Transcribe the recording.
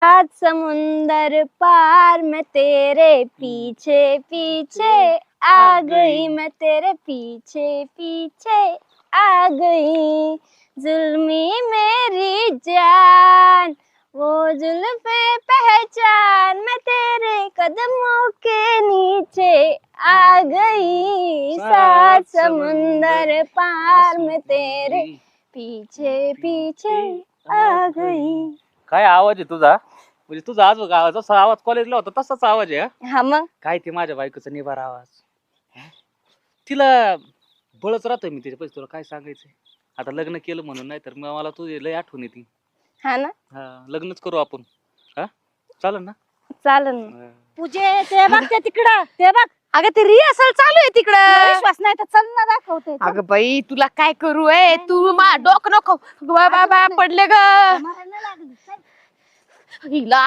आज समुंदर पार मैं तेरे पीछे पीछे आ गई, मैं तेरे पीछे पीछे आ गई। जुल्मी मेरी जान वो जुल्फे पहचान, मैं तेरे कदमों के नीचे आ गई। सात समुंदर पार मैं तेरे पीछे पीछे आ गई। काय आवाज आहे तुझा? म्हणजे तुझा आज जसा आवाज कॉलेजला होता तसाच आवाज आहे हा? हा मग काय ते माझ्या बायकोचा निबार आवाज. हा? तिला बळच राहतोय मी तिच्या पैसे. तुला काय सांगायचंय, आता लग्न केलं म्हणून, नाही तर मला तुझी लय आठवण येते. हा ना, हा, लग्नच करू आपण. हा, चालेल ना? चालेल ना. हा. पूजे ते बघ ते तिकडं, ते बघ. अगं ते रिहर्सल चालू आहे तुला तिकडं. विश्वास नाही तर चल ना, दाखवते. चल. अगं बाई तुला काय करू आहे तू मा डोकं नको. बाबा पडले ग मरायला लागली. चल. हिला